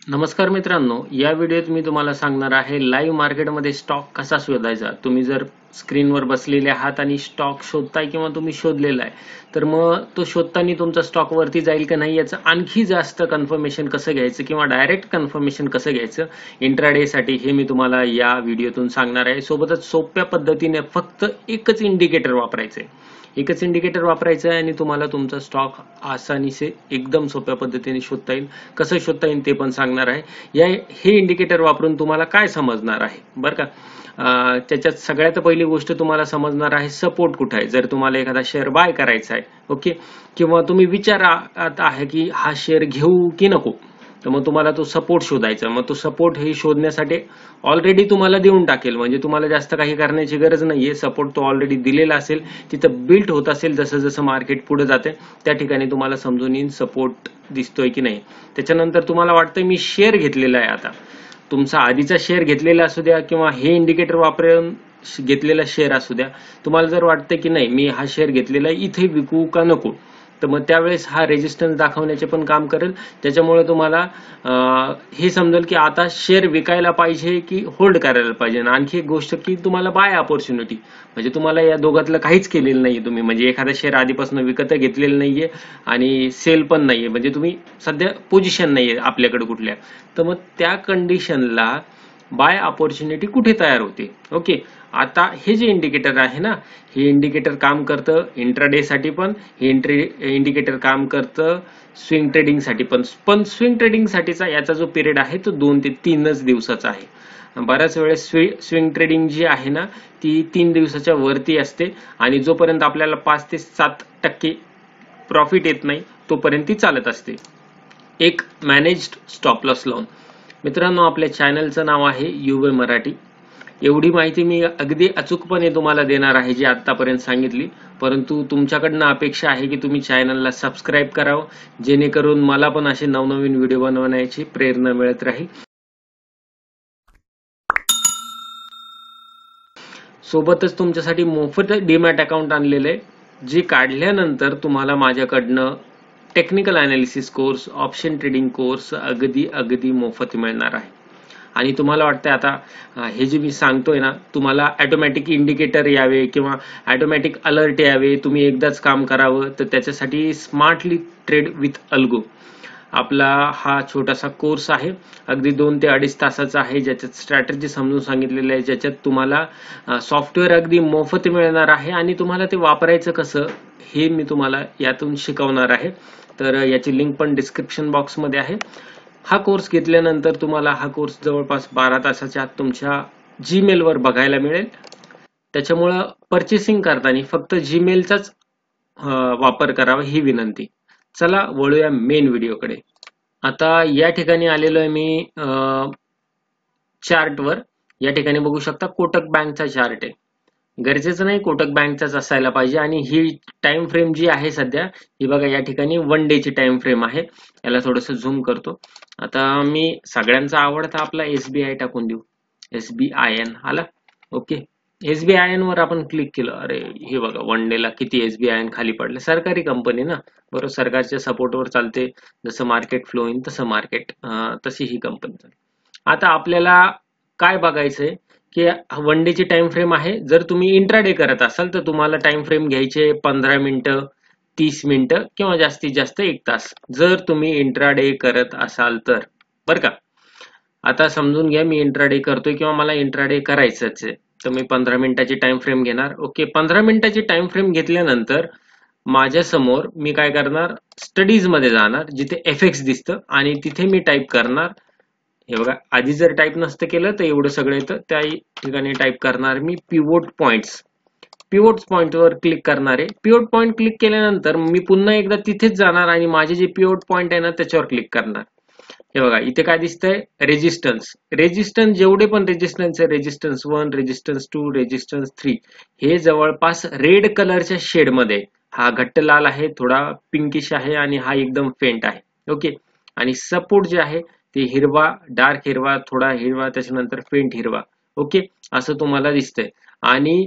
नमस्कार मित्रांनो, या व्हिडिओत मी तुम्हाला सांगणार आहे लाईव्ह मार्केटमध्ये स्टॉक कसा शोधायचा। तुम्ही जर स्क्रीनवर बसलेले आहात आणि स्टॉक शोधताय किंवा तुम्ही शोधलेला आहे, तर मग तो शोधताना तुमचा स्टॉक वरती जाईल की नाही याचं आणखी जास्त कन्फर्मेशन कसं घ्यायचं किंवा डायरेक्ट कन्फर्मेशन कसं घ्यायचं इंट्राडे साठी, हे मी तुम्हाला या व्हिडिओतून सांगणार आहे। सोबतच सोप्या पद्धतीने फक्त एकच इंडिकेटर वापरायचं आहे। एकच इंडिकेटर वापरायचं आहे आणि तुम्हाला तुमचा स्टॉक आसानीसे एकदम सोप्या पद्धतीने शोधता येईल। कसं शोधता येईल ते पण सांगणार आहे। हे इंडिकेटर वापरून तुम्हाला काय समजणार आहे बरं का। त्याच्यात सगळ्यात पहिली गोष्ट तुम्हाला समजणार आहे सपोर्ट कुठे आहे। जर तुम्हाला एखादा शेअर बाय करायचा आहे, ओके, किंवा तुम्ही विचारात आहे की हा शेअर घेऊ की नको, तर मग तुम्हाला तो सपोर्ट शोधायचा। मग तो सपोर्ट हे शोधण्यासाठी ऑलरेडी तुम्हाला देऊन टाकेल, म्हणजे तुम्हाला जास्त काही करण्याची गरज नाहीये। सपोर्ट तो ऑलरेडी दिलेला असेल, तिथं बिल्ट होत असेल, जसं जसं मार्केट पुढे जाते त्या ठिकाणी तुम्हाला समजून येईल सपोर्ट दिसतोय की नाही। त्याच्यानंतर तुम्हाला वाटतंय मी शेअर घेतलेला आहे, आता तुमचा आधीचा शेअर घेतलेला असू द्या किंवा हे इंडिकेटर वापरून घेतलेला शेअर असू द्या, तुम्हाला जर वाटतंय की नाही मी हा शेअर घेतलेला आहे, इथे विकू का नको, तर मग त्यावेळेस हा रेजिस्टन्स दाखवण्याचे पण काम करेल। त्याच्यामुळे तुम्हाला हे समजेल की आता शेअर विकायला पाहिजे की होल्ड करायला पाहिजे। आणखी एक गोष्ट की तुम्हाला बाय ऑपॉर्च्युनिटी, म्हणजे तुम्हाला या दोघातलं काहीच केलेलं नाहीये तुम्ही, म्हणजे एखादा शेअर आधीपासून विकत घेतलेलं नाहीये आणि सेल पण नाहीये, म्हणजे तुम्ही सध्या पोझिशन नाहीये आपल्याकडे कुठल्या, तर मग त्या कंडिशनला बाय ऑपॉर्च्युनिटी कुठे तयार होते। ओके, आता हे जे इंडिकेटर आहे ना, हे इंडिकेटर काम करतं इंट्राडे साठी पण, हे इंडिकेटर काम करतं स्विंग ट्रेडिंग साठी पण स्विंग ट्रेडिंग साठीचा याचा जो पिरियड आहे तो 2 ते 3च दिवसाचा आहे। बऱ्याच वेळेस स्विंग ट्रेडिंग जी आहे ना ती 3 दिवसाच्या वरती असते आणि जोपर्यंत आपल्याला 5 ते 7% प्रॉफिट येत नाही तोपर्यंत ती चालत असते, एक मॅनेज्ड स्टॉप लॉस लावून। मित्रांनो, आपल्या चॅनलचं नाव आहे युवे मराठी। एवढी माहिती मी अगदी अचूकपणे तुम्हाला देणार आहे जी आतापर्यंत सांगितली, परंतु तुमच्याकडनं अपेक्षा आहे की तुम्ही चॅनलला सबस्क्राईब करावं, जेणेकरून मला पण असे नवनवीन व्हिडिओ बनवण्याची प्रेरणा मिळत राहील। सोबतच तुमच्यासाठी मोफत डीमॅट अकाउंट आणलेलं आहे, जे काढल्यानंतर तुम्हाला माझ्याकडनं technical analysis course, option trading course अगदी अगदी मोफत मिळणार आहे। आणि तुम्हाला वाटतंय आता हे जे मी सांगतोय ना, तुम्हाला ऑटोमॅटिक इंडिकेटर यावे किंवा ऑटोमॅटिक अलर्ट यावे, तुम्ही एकदाच काम करावं, तर त्याच्यासाठी स्मार्टली ट्रेड विथ अल्गो आपला हा छोटासा कोर्स आहे। अगदी 2 ते 2.5 तासाचा आहे, ज्याच्यात स्ट्रॅटेजी समजून सांगितलेलं आहे, ज्याच्यात तुम्हाला सॉफ्टवेअर अगदी मोफत मिळणार आहे आणि तुम्हाला ते वापरायचं कसं हे मी तुम्हाला यातून शिकवणार आहे। तर याची लिंक पण डिस्क्रिप्शन बॉक्स मध्ये आहे। हा कोर्स घेतल्यानंतर तुम्हाला हा कोर्स जवळपास 12 तासाच्या आत तुमच्या जीमेल वर बघायला मिळेल। त्याच्यामुळं परचेसिंग करताना फक्त जीमेलचाच वापर करावा ही विनंती। चला वळूया मेन व्हिडिओकडे। आता या ठिकाणी आलेलो आहे मी चार्ट वर। या ठिकाणी बघू शकता कोटक बँकचा चार्ट आहे। गरजेचं नाही कोटक बँकचाच असायला पाहिजे, आणि ही टाइम फ्रेम जी आहे सध्या ही बघा, या ठिकाणी 1 डे ची टाइम फ्रेम आहे। याला थोडस झूम करतो। आता मी सगळ्यांचा आवडता आपला एसबीआय टाकून देऊ, SBIN आला, ओके। SBIN वर आपण क्लिक केलं, अरे हे बघा 1 डे ला किती SBIN खाली पडले। सरकारी कंपनी ना, बरोबर, सरकारच्या सपोर्टवर चालते, जसं मार्केट फ्लो होईल तसं मार्केट, तशी ही कंपनी चालते। आता आपल्याला काय बघायचंय की 1 डे ची टाइम फ्रेम आहे। जर तुम्ही इंट्राडे करत असाल तर तुम्हाला टाइम फ्रेम घ्यायचे 15 मिनिटं, 30 मिनिटं किंवा जास्तीत जास्त 1 तास, जर तुम्ही इंट्राडे करत असाल तर, बरं का। आता समजून घ्या मी इंट्राडे करतोय किंवा मला इंट्राडे करायचंच आहे, तर मी 15 मिनिटाची टाइम फ्रेम घेणार, ओके। 15 मिनिटाची टाइम फ्रेम घेतल्यानंतर माझ्या समोर मी काय करणार, स्टडीज मध्ये जाणार, जिथे FX दिसतं, आणि तिथे मी टाईप करणार, हे बघा, आधी जर टाईप नसतं केलं तर एवढं सगळं येतं, त्या ठिकाणी टाईप करणार मी पिवोट पॉइंट्स। पिवोट पॉइंट वर क्लिक करणार आहे। पिवोट पॉइंट क्लिक केल्यानंतर मी पुन्हा एकदा तिथेच जाणार आणि माझे जे पिवोट पॉइंट आहे ना त्याच्यावर क्लिक करणार। हे बघा, इथे काय दिसतंय, रेजिस्टन्स। रेजिस्टन्स जेवढे पण रेजिस्टन्स आहे, रेजिस्टन्स 1, रेजिस्टन्स 2, रेजिस्टन्स 3, हे जवळपास रेड कलरच्या शेड मध्ये, हा घट्ट लाल आहे, थोडा पिंकिश आहे, आणि हा एकदम फेंट आहे, ओके। आणि सपोर्ट जे आहे ते हिरवा, डार्क हिरवा, थोडा हिरवा, त्याच्यानंतर फेंट हिरवा, ओके, असं तुम्हाला दिसतंय। आणि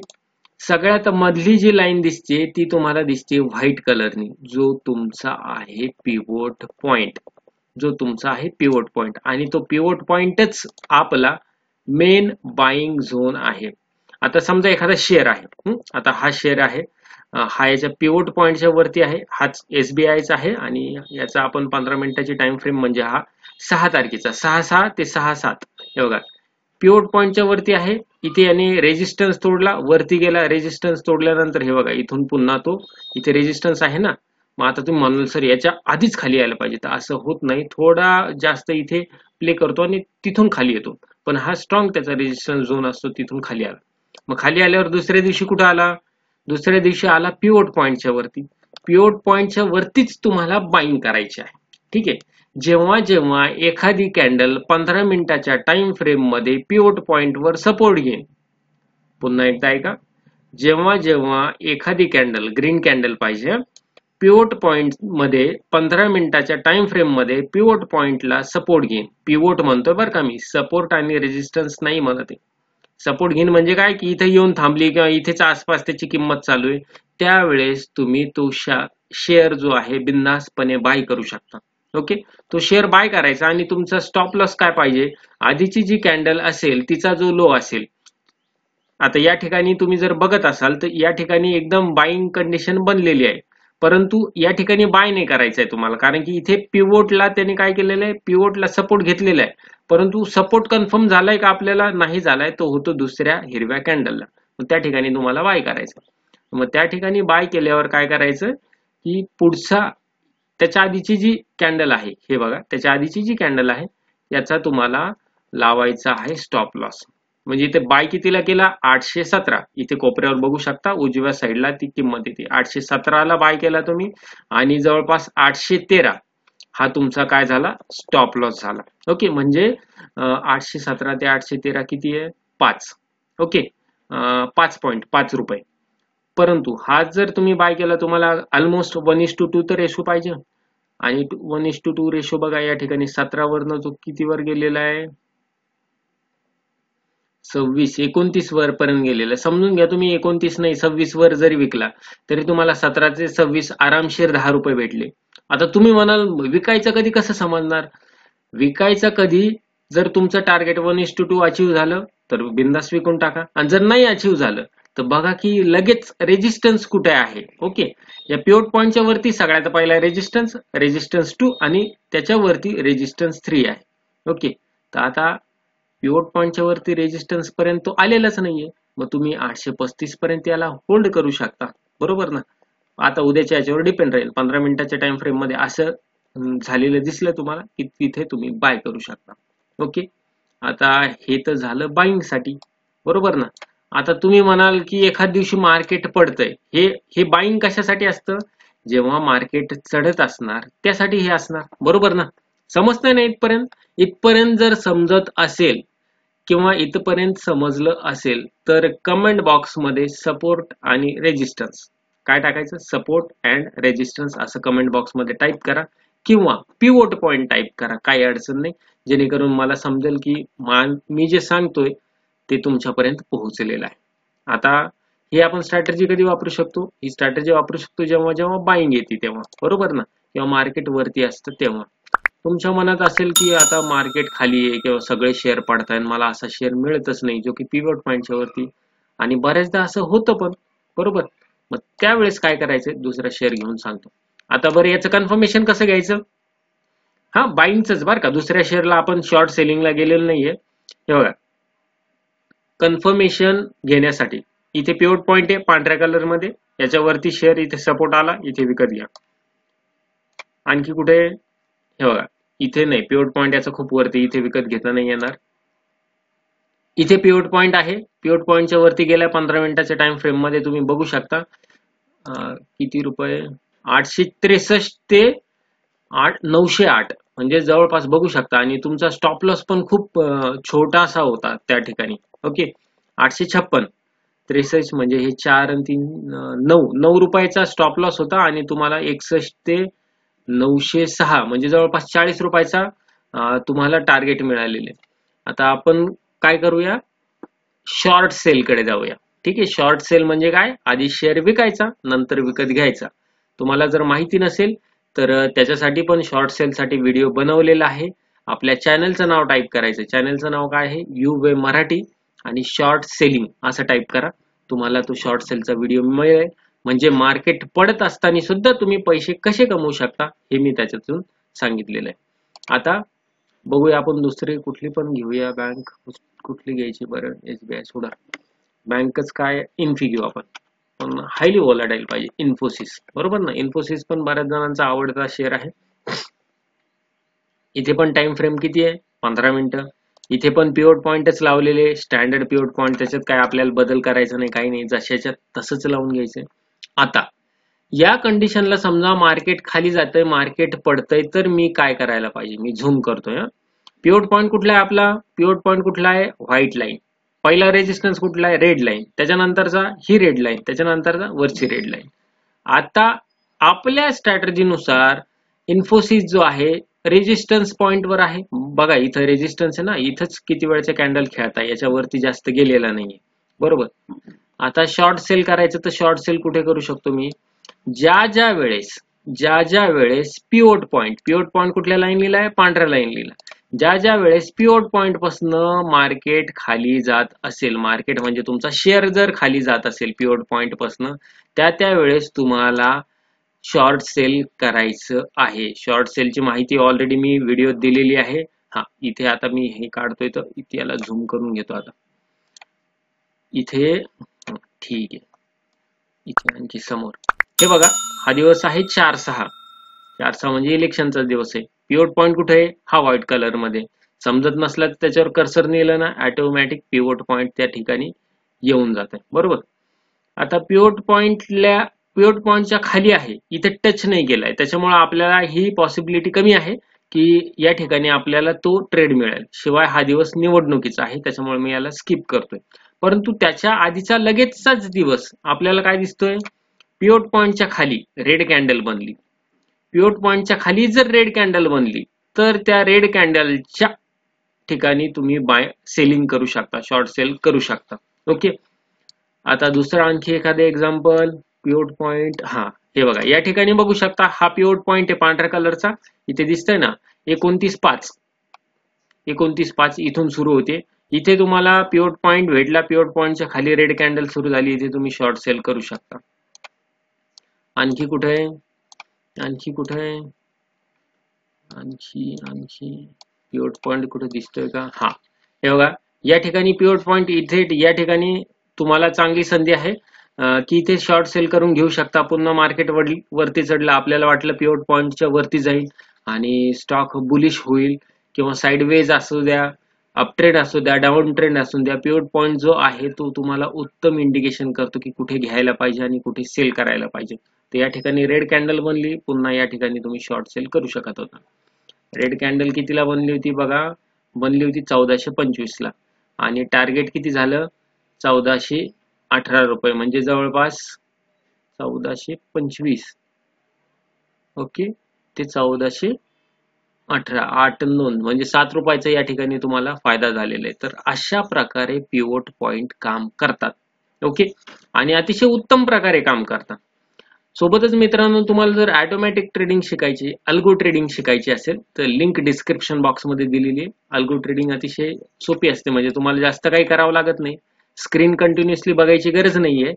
सगळ्यात मधली जी लाईन दिसते ती तुम्हाला दिसते व्हाईट कलरनी, जो तुमचा आहे पिवोट पॉइंट, जो तुमचा आहे पिवोट पॉइंट, आणि तो पिवोट पॉइंटच आपला मेन बाईंग झोन आहे. आता समजा एखादा शेअर आहे, आता हा शेअर आहे, हा याच्या पिवोट पॉइंटच्या वरती आहे, हाच एसबीआयचा आहे, आणि याचा आपण 15 मिनिटाची टाइम फ्रेम म्हणजे हा 6 तारखेचा 6/6 ते 6/7, हे बघा पिवोट पॉइंटच्या वरती आहे. इथे याने रेजिस्टन्स तोडला, वरती गेला, रेजिस्टन्स तोडल्यानंतर हे बघा इथून पुन्हा तो इथे रेजिस्टन्स आहे ना, मग आता तुम्ही म्हणाल सर याच्या आधीच खाली यायला पाहिजे, तर असं होत नाही, थोडा जास्त इथे प्ले करतो आणि तिथून खाली येतो, पण हा स्ट्रॉंग त्याचा रेजिस्टन्स झोन असतो, तिथून खाली आला. मग खाली आल्यावर दुसऱ्या दिवशी कुठं आला, दुसऱ्या दिवशी आला पिवोट पॉइंटच्या वरती. पिवोट पॉइंटच्या वरतीच तुम्हाला बाईंग करायची आहे. ठीक आहे. जेव्हा जेव्हा एखादी कॅन्डल 15 मिनिटाच्या टाइम फ्रेम मध्ये पिवोट पॉइंट वर सपोर्ट घेईन, पुन्हा एकदा ऐका, जेव्हा जेव्हा एखादी कॅन्डल, ग्रीन कॅन्डल पाहिजे, पिवोट पॉइंट मध्ये 15 मिनिटाच्या टाइम फ्रेम मध्ये पिवोट पॉइंटला सपोर्ट घेईन, पिवोट म्हणतोय बरं का मी, सपोर्ट आणि रेजिस्टन्स नाही म्हणत आहे. सपोर्ट घेईन म्हणजे काय की इथे येऊन थांबली किंवा इथेच आसपास त्याची किंमत चालू आहे, त्यावेळेस तुम्ही तो शेअर जो आहे बिंदासपणे बाय करू शकता. ओके, तो शेअर बाय करायचा, आणि तुमचा स्टॉप लॉस काय पाहिजे, आधीची जी कॅन्डल असेल तिचा जो लो असेल, आता या ठिकाणी तुम्ही जर बघत असाल तर या ठिकाणी एकदम बाईंग कंडिशन बनलेली आहे, परंतु या ठिकाणी बाय नाही करायचं आहे तुम्हाला, कारण की इथे पिवोटला त्याने काय केलेलं आहे, पिवोटला सपोर्ट घेतलेला आहे, परंतु सपोर्ट कन्फर्म झालाय का आपल्याला, नाही झालाय, तो होतो दुसऱ्या हिरव्या कॅन्डलला, मग त्या ठिकाणी तुम्हाला बाय करायचं. मग त्या ठिकाणी बाय केल्यावर काय करायचं की पुढचा त्याच्या आधीची जी कॅन्डल आहे, हे बघा त्याच्या आधीची जी कॅन्डल आहे याचा तुम्हाला लावायचा आहे स्टॉप लॉस. म्हणजे इथे बाय कितीला केला, 817, इथे कोपऱ्यावर बघू शकता उजव्या साईडला ती किंमत येते, 817 ला बाय केला तुम्ही, आणि जवळपास 813 हा तुमचा काय झाला, स्टॉप लॉस झाला. ओके, म्हणजे 817 ते 813 किती आहे, 5. ओके, 5.5 रुपये. परंतु हा जर तुम्ही बाय केला, तुम्हाला ऑलमोस्ट 1:2 तर रेशो पाहिजे, आणि 1:2 रेशो बघा या ठिकाणी 17 वरनं जो कितीवर गेलेला आहे, 26-29 वर पर्यंत गेलेला. समजून घ्या तुम्ही 29 नाही 26 वर जरी विकला तरी तुम्हाला 17 ते 26 आरामशीर 10 रुपये भेटले. आता तुम्ही म्हणाल विकायचं कधी, कसं समजणार, विकायचं कधी, जर तुमचं टार्गेट 1:2 अचीव्ह झालं तर बिंदास विकून टाका, आणि जर नाही अचीव्ह झालं तर बघा की लगेच रेजिस्टन्स कुठे आहे. ओके, या पिवोट पॉइंटच्या वरती सगळ्यात पहिला रेजिस्टन्स, रेजिस्टन्स 2, आणि त्याच्यावरती रेजिस्टन्स 3 आहे. ओके, तर आता पिवोट पॉइंटच्या वरती रेजिस्टन्स पर्यंत तो आलेलाच नाहीये, मग तुम्ही 835 पर्यंत याला होल्ड करू शकता, बरोबर ना. आता उद्याच्या याच्यावर डिपेंड राहील, 15 मिनिटाच्या टाइम फ्रेम मध्ये असं झालेलं दिसलं तुम्हाला की तिथे तुम्ही बाय करू शकता. ओके, आता हे तर झालं बाईंग साठी, बरोबर ना. आता तुम्ही म्हणाल की एखाद दिवशी मार्केट पडतंय, हे बाईंग कशासाठी असतं, जेव्हा मार्केट चढत असणार त्यासाठी हे असणार, बरोबर ना. समजतंय ना इथपर्यंत, इथपर्यंत जर समजत असेल किंवा इथपर्यंत समजलं असेल तर कमेंट बॉक्स मध्ये सपोर्ट आणि रेजिस्टन्स काय टाकायचं, सपोर्ट अँड रेजिस्टन्स असं कमेंट बॉक्स मध्ये टाईप करा, किंवा पिवोट पॉइंट टाईप करा, काही अडचण नाही, जेणेकरून मला समजेल की मी जे सांगतोय ते तुमच्यापर्यंत पोहोचलेलं आहे. आता हे आपण स्ट्रॅटेजी कधी वापरू शकतो, ही स्ट्रॅटेजी वापरू शकतो जेव्हा जेव्हा बाईंग येते तेव्हा, बरोबर ना, किंवा मार्केट वरती असतं तेव्हा. तुमच्या मनात असेल की आता मार्केट खाली आहे किंवा सगळे शेअर पडतायत, मला असा शेअर मिळतच नाही जो की पिवोट पॉइंटच्या वरती, आणि बऱ्याचदा असं होतं पण, बरोबर. मग त्यावेळेस काय करायचं, दुसरा शेअर घेऊन सांगतो. आता बरं याचं कन्फर्मेशन कसं घ्यायचं, हा बाईंगच बरं का, दुसऱ्या शेअरला आपण शॉर्ट सेलिंगला गेलेलं नाहीये. हे बघा, कन्फर्मेशन घेण्यासाठी इथे पिवोट पॉइंट आहे पांढऱ्या कलर मध्ये, याच्यावरती शेअर इथे सपोर्ट आला, इथे विकत घ्या. आणखी कुठे, हे बघा इथे नाही, पिवोट पॉइंट याचा खूप वरती, इथे विकत घेता नाही येणार. इथे पिवोट पॉइंट आहे, पिवोट पॉइंटच्या वरती गेल्या 15 मिनिटाच्या टाइम फ्रेम मध्ये तुम्ही बघू शकता किती रुपये, 863 ते 908, म्हणजे जवळपास बघू शकता, आणि तुमचा स्टॉप लॉस पण खूप छोटासा होता त्या ठिकाणी. ओके, 856, 63 म्हणजे हे 4 आणि 3 9 रुपयाचा स्टॉप लॉस होता, आणि तुम्हाला 61 ते 906 म्हणजे जवळपास 40 रुपयाचा तुम्हाला टार्गेट मिळालेले. आता आपण काय करूया, शॉर्ट सेल कडे जाऊया. ठीक आहे, शॉर्ट सेल म्हणजे काय, आधी शेअर विकायचा नंतर विकत घ्यायचा. तुम्हाला जर माहिती नसेल तर त्याच्यासाठी पण शॉर्ट सेल साठी व्हिडिओ बनवलेला आहे. आपल्या चॅनलचं नाव टाईप करायचं. चॅनलचं नाव काय आहे? UWay मराठी आणि शॉर्ट सेलिंग असं टाईप करा. तुम्हाला तो शॉर्ट सेलचा व्हिडिओ मिळेल. म्हणजे मार्केट पडत असताना सुद्धा तुम्ही पैसे कसे कमवू शकता हे मी त्याच्यातून सांगितलेलं आहे. आता बघूया आपण दुसरी कुठली पण घेऊया. बँक कुठली घ्यायची बरं? SBI सोडा. बँकच काय? इन्फी घेऊ आपण. पण हायली व्हॉलेटाईल पाहिजे. इन्फोसिस, बरोबर ना? इन्फोसिस पण बऱ्याच जणांचा आवडता शेअर आहे. इथे पण टाइम फ्रेम किती आहे? 15 मिनिटं. इथे पण पिवट पॉइंटच लावलेले, स्टँडर्ड पिवट पॉइंट. त्याच्यात काय आपल्याला बदल करायचा नाही, काही नाही, जशाच्यात तसंच लावून घ्यायचंय. आता या कंडिशनला समजा मार्केट खाली जातंय, मार्केट पडतंय, तर मी काय करायला पाहिजे? मी झूम करतोय. पिवट पॉइंट कुठला आहे आपला? पिवट पॉइंट कुठला आहे? White line. पहिला रेजिस्टन्स कुठला आहे? Red line. त्याच्यानंतरचा ही रेड लाईन, त्याच्यानंतरचा वरची रेड लाईन. आता आपल्या स्ट्रॅटर्जीनुसार इन्फोसिस जो आहे रेजिस्टन्स पॉइंट वर आहे. बघा इथं रेजिस्टन्स आहे ना, इथंच किती वेळचे कॅन्डल खेळताय, याच्यावरती जास्त गेलेला नाहीये, बरोबर. आता शॉर्ट सेल करायचं तर शॉर्ट सेल कुठे करू शकतो मी? ज्या ज्या वेळेस पिवट पॉइंट कुठल्या लाईन लिहिला आहे? पांढऱ्या लाईन लिहिला. ज्या वेळेस पिवट पॉइंट पासून मार्केट खाली जात असेल, मार्केट म्हणजे तुमचा शेअर जर खाली जात असेल पिवट पॉइंट पासून, त्या वेळेस तुम्हाला शॉर्ट सेल करायचं आहे. शॉर्ट सेलची माहिती ऑलरेडी मी व्हिडिओ दिलेली आहे. हा, इथे आता मी हे काढतोय तर इथे याला झूम करून घेतो. आता इथे ठीक आहे, इथे आणखी समोर हे बघा, हा दिवस आहे 4/6. 4/6 म्हणजे इलेक्शनचा दिवस आहे. पिवट पॉइंट कुठे आहे? हा व्हाईट कलर मध्ये. समजत नसला तर त्याच्यावर कर्सर नेलं ना, ऑटोमॅटिक पिवट पॉइंट त्या ठिकाणी येऊन जात आहे, बरोबर. आता पिवट पॉइंटच्या खाली आहे, इथे टच नाही केलाय, त्याच्यामुळे आपल्याला ही पॉसिबिलिटी कमी आहे की या ठिकाणी आपल्याला तो ट्रेड मिळेल. शिवाय हा दिवस निवडणुकीचा आहे, त्याच्यामुळे मी याला स्किप करतोय. परंतु त्याच्या आधीचा लगेचचाच दिवस आपल्याला काय दिसतोय? पिवट पॉइंटच्या खाली रेड कॅन्डल बनली. पिवट पॉइंटच्या खाली जर रेड कॅन्डल बनली तर त्या रेड कॅन्डलच्या ठिकाणी तुम्ही बाय सेलिंग करू शकता, शॉर्ट सेल करू शकता. ओके. आता दुसरं आणखी एखादं एक्झाम्पल. पिवट पॉइंट, हा हे बघा, या ठिकाणी बघू शकता हा पिवट पॉइंट आहे पांढऱ्या कलरचा. इथे दिसतंय ना 29/5 इथून सुरू होते. इथे तुम्हाला पिवट पॉइंट भेटला, पिवट पॉइंटच्या खाली रेड कॅन्डल सुरू झाली, इथे तुम्ही शॉर्ट सेल करू शकता. आणखी कुठे आहे? आणखी पिवट पॉइंट कुठे दिसतोय का? हा हे बघा, या ठिकाणी पिवट पॉइंट इथे, या ठिकाणी तुम्हाला चांगली संधी आहे की इथे शॉर्ट सेल करून घेऊ शकता. पुन्हा मार्केट वरती चढला, आपल्याला वाटलं पिवट पॉइंटच्या वरती जाईल आणि स्टॉक बुलिश होईल, किंवा साइडवेज असू द्या, अप ट्रेंड असू द्या, डाऊन ट्रेंड असू द्या, पिवट पॉइंट जो आहे तो तुम्हाला उत्तम इंडिकेशन करतो की कुठे घ्यायला पाहिजे आणि कुठे सेल करायला पाहिजे. तर या ठिकाणी रेड कॅन्डल बनली, पुन्हा या ठिकाणी तुम्ही शॉर्ट सेल करू शकत होता. रेड कॅन्डल कितीला बनली होती बघा? बनली होती 1425 ला, आणि टार्गेट किती झालं? 1418 रुपये, म्हणजे जवळपास 1425. ओके, ते 1418, 8-9 म्हणजे 7 रुपयाचा या ठिकाणी तुम्हाला फायदा झालेला आहे. तर अशा प्रकारे पिवट पॉइंट काम करतात. ओके, आणि अतिशय उत्तम प्रकारे काम करतात. सोबतच मित्रांनो, तुम्हाला जर ऑटोमॅटिक ट्रेडिंग शिकायची, अल्गो ट्रेडिंग शिकायची असेल तर लिंक डिस्क्रिप्शन बॉक्स मध्ये दिलेली आहे. अल्गो ट्रेडिंग अतिशय सोपी असते, म्हणजे तुम्हाला जास्त काही करावं लागत नाही. स्क्रीन कंटिन्युअसली बघायची गरज नाहीये.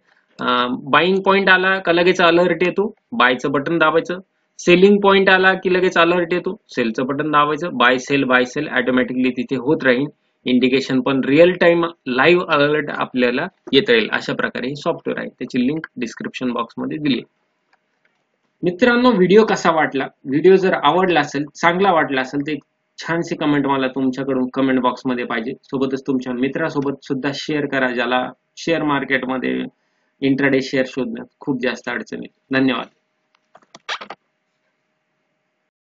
बाईंग पॉइंट आला का लगेच अलर्ट येतो, बायचं बटन दाबायचं. सेलिंग पॉइंट आला की लगेच अलर्ट येतो, सेलचं बटन दाबायचं. बाय सेल ऑटोमॅटिकली तिथे होत राहील. इंडिकेशन पण रिअल टाइम लाईव्ह अलर्ट आपल्याला येता येईल. अशा प्रकारे हे सॉफ्टवेअर आहे, त्याची लिंक डिस्क्रिप्शन बॉक्स मध्ये दिली आहे. मित्रांनो, व्हिडिओ कसा वाटला? व्हिडिओ जर आवडला असेल, चांगला वाटला असेल, तर एक छानशी कमेंट मला तुमच्याकडून कमेंट बॉक्स मध्ये पाहिजे. सोबतच तुमच्या मित्रासोबत सुद्धा शेअर करा, ज्याला शेअर मार्केटमध्ये इंट्राडे शेअर शोधण्यात खूप जास्त अडचणी. धन्यवाद.